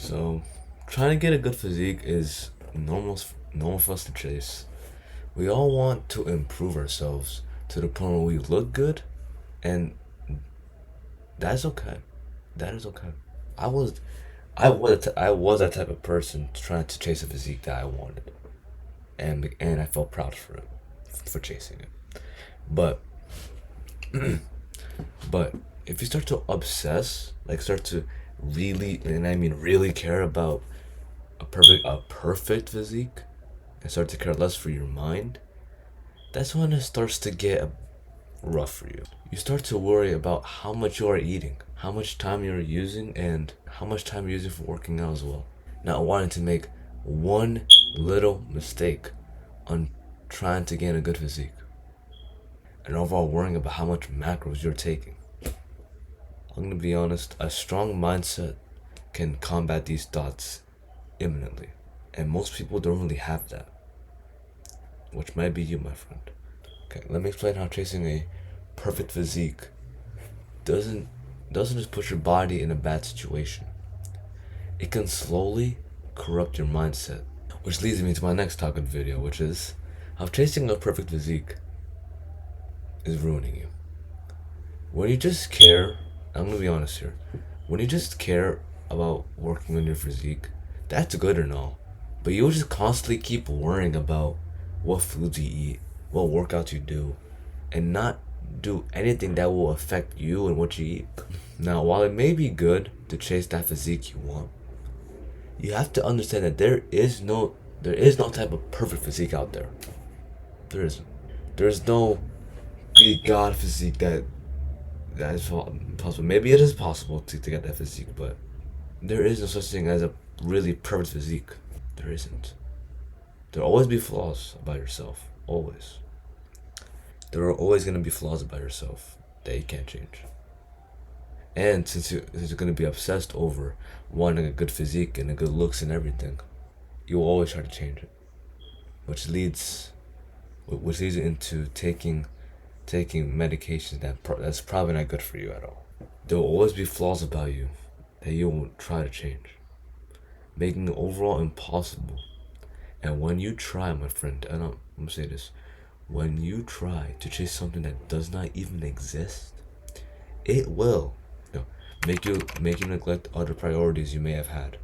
So, trying to get a good physique is normal for us to chase. We all want to improve ourselves to the point where we look good, and that's okay. That is okay. I was, I was that type of person trying to chase a physique that I wanted, and I felt proud for chasing it. But but if you start to obsess, like start to really, and I mean really care about a perfect physique, and start to care less for your mind, that's when it starts to get rough for you. You start to worry about how much you are eating, how much time you're using, and how much time you're using for working out as well. Not wanting to make one little mistake on trying to gain a good physique, and overall worrying about how much macros you're taking. I'm gonna be honest, a strong mindset can combat these thoughts imminently. And most people don't really have that, which might be you, my friend. Okay, let me explain how chasing a perfect physique doesn't doesn't just put your body in a bad situation. It can slowly corrupt your mindset. Which leads me to my next topic video, which is how chasing a perfect physique is ruining you. When you just care, I'm gonna be honest here, when you just care about working on your physique, that's good and all. But you'll just constantly keep worrying about what foods you eat, what workouts you do, and not do anything that will affect you and what you eat. Now, while it may be good to chase that physique you want, you have to understand that there is no type of perfect physique out there. There isn't. There's no good God physique that is possible. Maybe it is possible to get that physique, but there is no such thing as a really perfect physique. There isn't. There'll always be flaws about yourself. Always. There are always going to be flaws about yourself that you can't change. And since you're going to be obsessed over wanting a good physique and a good looks and everything, you will always try to change it. Which leads into taking medications that's probably not good for you at all. There will always be flaws about you that you will try to change, making it overall impossible. And when you try, my friend, and I'm gonna say this, when you try to chase something that does not even exist, it will, make you neglect other priorities you may have had,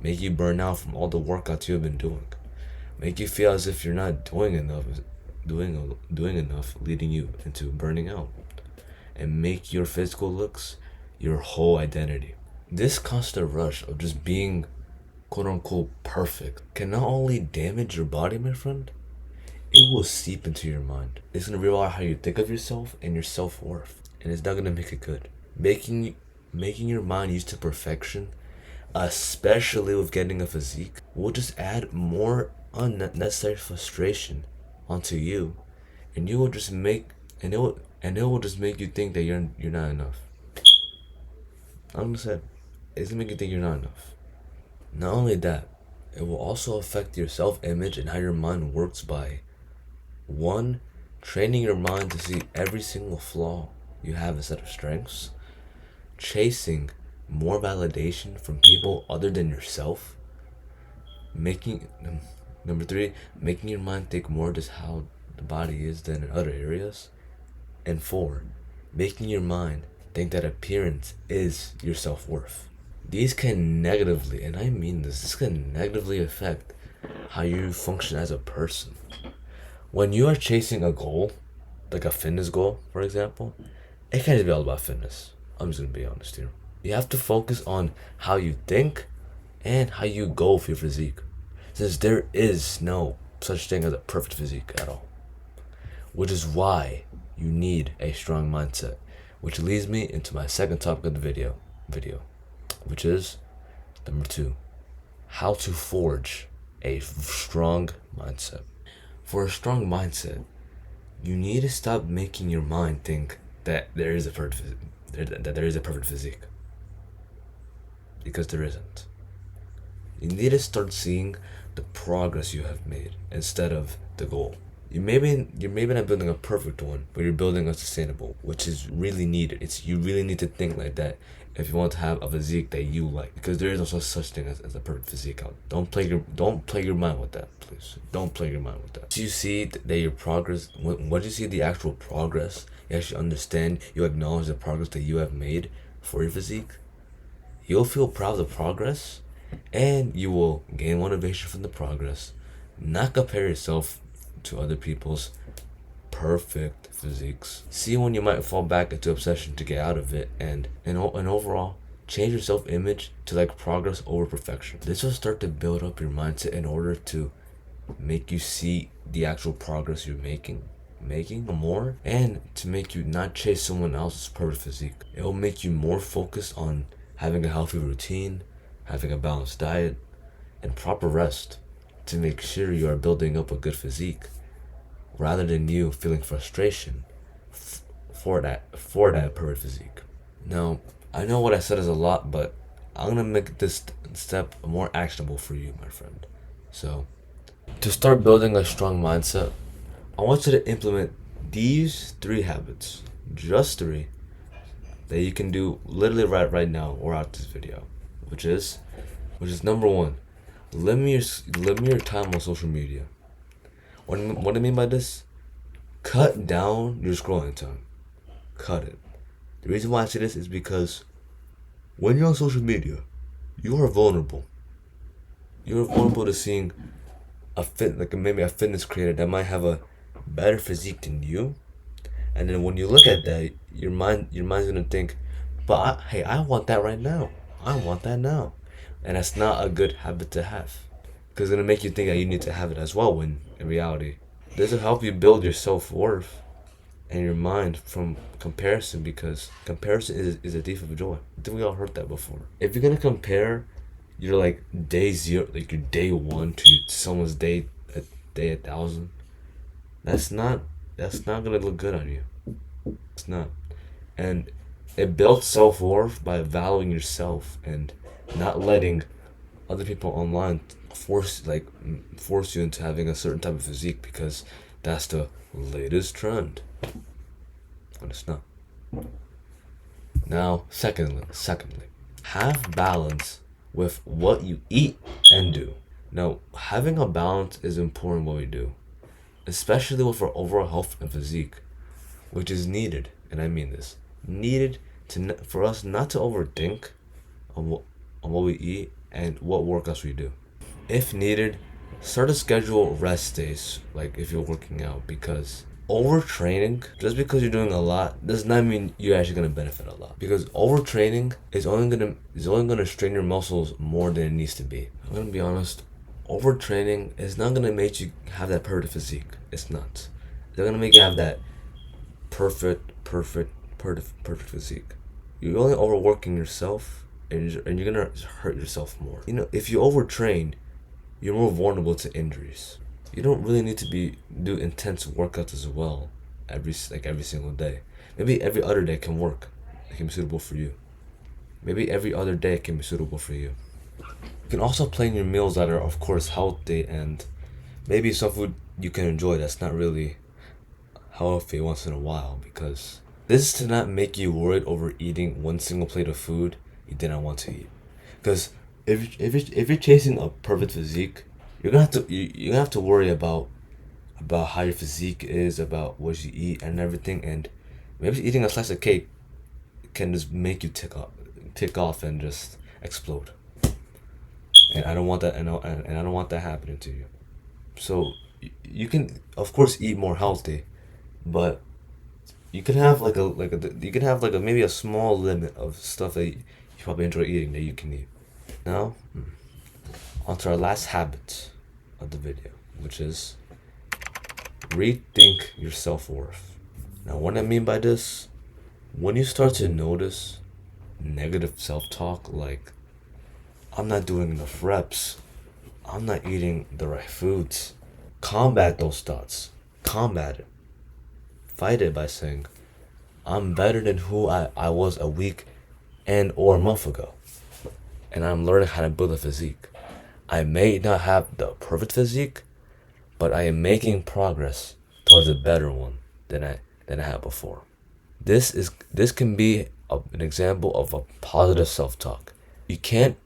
make you burn out from all the workouts you have been doing, make you feel as if you're not doing enough, leading you into burning out, and make your physical looks your whole identity. This constant rush of just being quote unquote perfect can not only damage your body, my friend, it will seep into your mind. It's gonna rewire how you think of yourself and your self-worth. And it's not gonna make it good. Making your mind used to perfection, especially with getting a physique, will just add more unnecessary frustration onto you, and you will just make and it will just make you think that you're not enough. I'm gonna say it's gonna make you think you're not enough. Not only that, it will also affect your self-image and how your mind works by one, training your mind to see every single flaw you have instead of strengths, chasing more validation from people other than yourself, making number three, making your mind think more just how the body is than in other areas, and four, making your mind think that appearance is your self-worth. These can negatively, and I mean this can negatively affect how you function as a person. When you are chasing a goal, like a fitness goal, for example, it can't just be all about fitness. I'm just gonna be honest here. You have to focus on how you think and how you go for your physique, since there is no such thing as a perfect physique at all. Which is why you need a strong mindset. Which leads me into my second topic of the video, which is number 2, how to forge a strong mindset. For a strong mindset, you need to stop making your mind think that there is a perfect physique, because there isn't. You need to start seeing the progress you have made instead of the goal. You're maybe not building a perfect one, but you're building a sustainable, which is really needed. You really need to think like that if you want to have a physique that you like, because there is no such thing as a perfect physique out. Don't play your mind with that, please. Don't play your mind with that. Do you see that your progress? When you see the actual progress, you actually understand, you acknowledge the progress that you have made for your physique. You'll feel proud of the progress, and you will gain motivation from the progress. Not compare yourself to other people's perfect physiques. See when you might fall back into obsession to get out of it, and overall, change your self-image to like progress over perfection. This will start to build up your mindset in order to make you see the actual progress you're making more, and to make you not chase someone else's perfect physique. It will make you more focused on having a healthy routine, having a balanced diet, and proper rest to make sure you are building up a good physique, rather than you feeling frustration for that perfect physique. Now, I know what I said is a lot, but I'm gonna make this step more actionable for you, my friend. So, to start building a strong mindset, I want you to implement these 3 habits, just 3, that you can do literally right now or out this video, which is number 1, limit your time on social media. What I mean by this, cut down your scrolling time. Cut it. The reason why I say this is because when you're on social media, you are vulnerable. You're vulnerable to seeing maybe a fitness creator that might have a better physique than you, and then when you look at that, your mind's gonna think, but hey, I want that right now. I want that now, and that's not a good habit to have, because it's gonna make you think that you need to have it as well. When in reality, this will help you build your self-worth and your mind from comparison, because comparison is a thief of joy. I think we all heard that before. If you're gonna compare your like day 0, like your day 1 to someone's day 1,000, that's not gonna look good on you. It's not. And it builds self-worth by valuing yourself and not letting other people online force you into having a certain type of physique because that's the latest trend. And it's not. Now, secondly, have balance with what you eat and do. Now, having a balance is important what we do, especially with our overall health and physique, which is needed, and I mean this, needed for us not to overthink on what we eat and what workouts we do. If needed, start to schedule rest days, like if you're working out, because overtraining, just because you're doing a lot, does not mean you're actually gonna benefit a lot. Because overtraining is only gonna strain your muscles more than it needs to be. I'm gonna be honest, overtraining is not gonna make you have that perfect physique. It's not. They're gonna make you have that perfect physique. You're only overworking yourself, and you're gonna hurt yourself more. You know, if you overtrain, you're more vulnerable to injuries. You don't really need to do intense workouts as well every single day. Maybe every other day can work. It can be suitable for you. Maybe every other day can be suitable for you. You can also plan your meals that are, of course, healthy, and maybe some food you can enjoy that's not really healthy once in a while, because this is to not make you worried over eating one single plate of food you didn't want to eat. Because if you're chasing a perfect physique, you're gonna have to worry about how your physique is, about what you eat and everything, and maybe eating a slice of cake can just make you tick off and just explode. And I don't want that, and I don't want that happening to you. So you can, of course, eat more healthy, but you can have maybe a small limit of stuff that you probably enjoy eating that you can eat. Now, on to our last habit of the video, which is rethink your self-worth. Now, what I mean by this, when you start to notice negative self-talk like, I'm not doing enough reps, I'm not eating the right foods, combat those thoughts. Combat it. Fight it by saying, I'm better than who I was a week or a month ago, and I'm learning how to build a physique. I may not have the perfect physique, but I am making progress towards a better one than I had before. This can be an example of a positive self-talk. You can't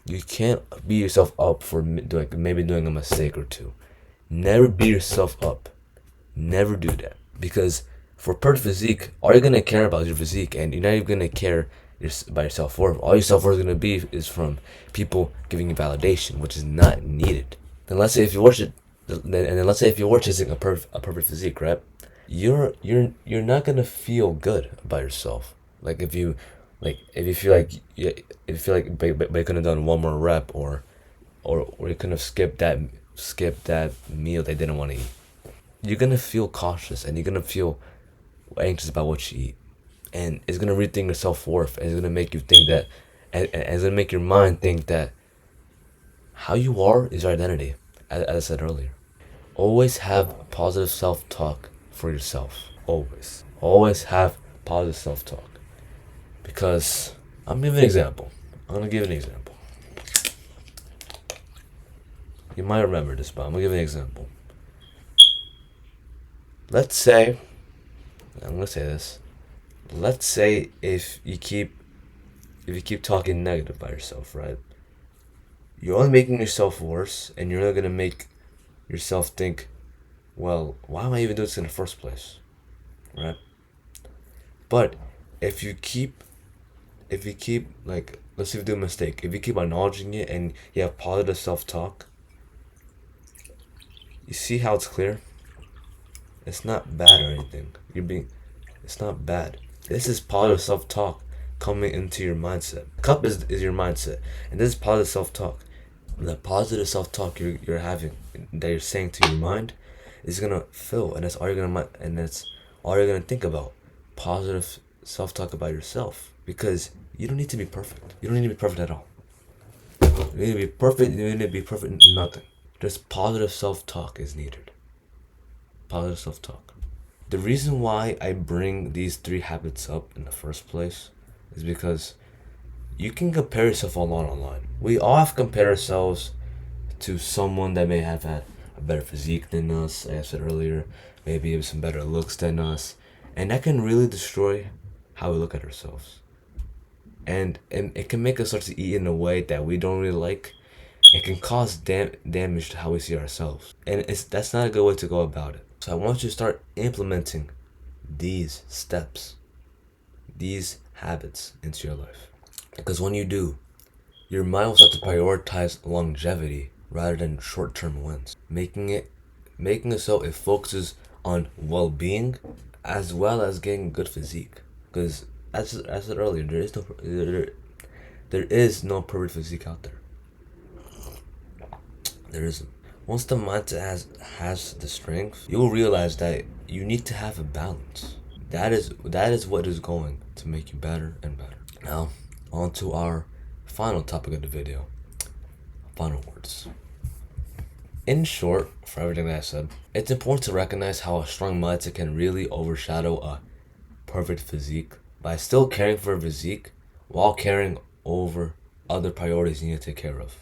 you can't beat yourself up for maybe doing a mistake or two. Never beat yourself up. Never do that. Because for perfect physique, all you're gonna care about is your physique, and you're not even gonna care about your self worth. All your self worth is gonna be is from people giving you validation, which is not needed. And let's say if you watch it, and then let's say if you're chasing a perfect physique, right? You're not gonna feel good about yourself. Like if you feel like but you could have done one more rep, or you could have skipped that meal they didn't want to eat. You're gonna feel cautious, and you're gonna feel anxious about what you eat, and it's gonna rethink your self worth, and it's gonna make you think that, and it's gonna make your mind think that how you are is your identity, as I said earlier. Always have positive self talk for yourself. Always have positive self talk, because I'm gonna give an example. I'm gonna give an example. You might remember this, but I'm gonna give an example. Let's say, I'm gonna say this. Let's say if you keep talking negative about yourself, right? You're only making yourself worse, and you're not gonna make yourself think, well, why am I even doing this in the first place, right? But if you keep, like, let's say you do a mistake, if you keep acknowledging it and you have positive self-talk, you see how it's clear? It's not bad or anything. It's not bad. This is positive self-talk coming into your mindset. Cup is your mindset, and this is positive self-talk. The positive self-talk you're having, that you're saying to your mind, is gonna fill, and that's all you're gonna think about. Positive self-talk about yourself, because you don't need to be perfect. You don't need to be perfect at all. You need to be perfect. You need to be perfect in nothing. Just positive self-talk is needed. Positive self-talk. The reason why I bring these 3 habits up in the first place is because you can compare yourself a lot online. We all have compared ourselves to someone that may have had a better physique than us, like I said earlier, maybe have some better looks than us, and that can really destroy how we look at ourselves. And it can make us start to eat in a way that we don't really like. It can cause damage to how we see ourselves, and that's not a good way to go about it. So I want you to start implementing these steps, these habits into your life, because when you do, your mind will start to prioritize longevity rather than short-term wins, making it so it focuses on well-being as well as getting good physique. Because as I said earlier, there is no perfect physique out there. There isn't. Once the mindset has the strength, you'll realize that you need to have a balance. That is what is going to make you better and better. Now, on to our final topic of the video. Final words. In short, for everything that I said, it's important to recognize how a strong mindset can really overshadow a perfect physique by still caring for a physique while caring over other priorities you need to take care of.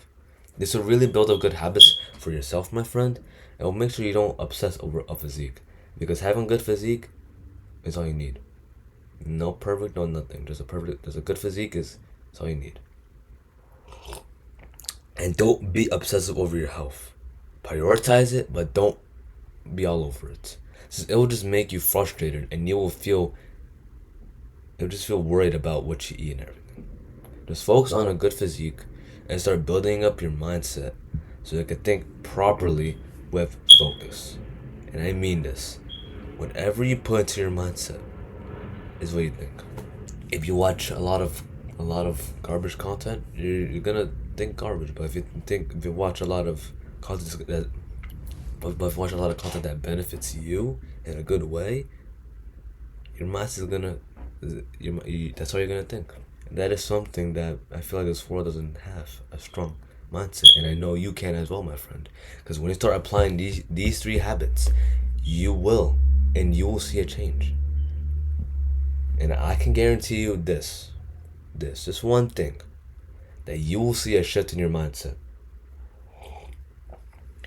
This will really build up good habits for yourself, my friend, and will make sure you don't obsess over a physique. Because having good physique is all you need. No perfect, no nothing. Just a good physique is all you need. And don't be obsessive over your health. Prioritize it, but don't be all over it. It will just make you frustrated, and you'll just feel worried about what you eat and everything. Just focus on a good physique and start building up your mindset so you can think properly with focus. And I mean this. Whatever you put into your mindset is what you think. If you watch a lot of garbage content, you're gonna think garbage. But if you watch a lot of content that benefits you in a good way, your mindset is gonna that's all you're gonna think. That is something that I feel like this world doesn't have, a strong mindset, and I know you can as well, my friend. Because when you start applying these 3 habits, you will see a change. And I can guarantee you this, just one thing, that you will see a shift in your mindset.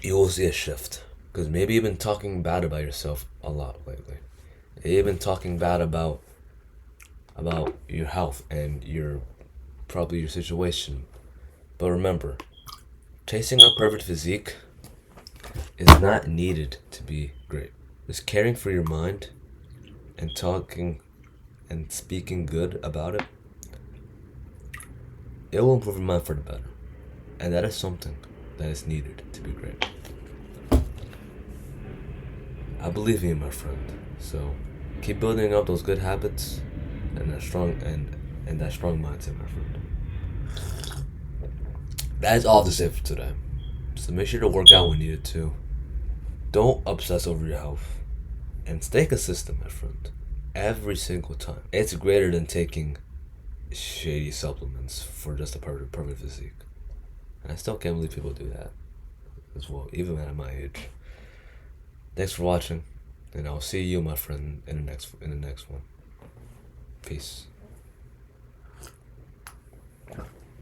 You will see a shift. Because maybe you've been talking bad about yourself a lot lately. You've been talking bad about about your health and your probably your situation. But remember, chasing a perfect physique is not needed to be great. Just caring for your mind and talking and speaking good about it, it will improve your mind for the better. And that is something that is needed to be great. I believe in you, my friend. So keep building up those good habits and that strong mindset, my friend. That is all to say for today. So make sure to work out when needed to. Don't obsess over your health. And stay consistent, my friend. Every single time. It's greater than taking shady supplements for just a perfect physique. And I still can't believe people do that as well, even at my age. Thanks for watching, and I'll see you, my friend, in the next one. Peace.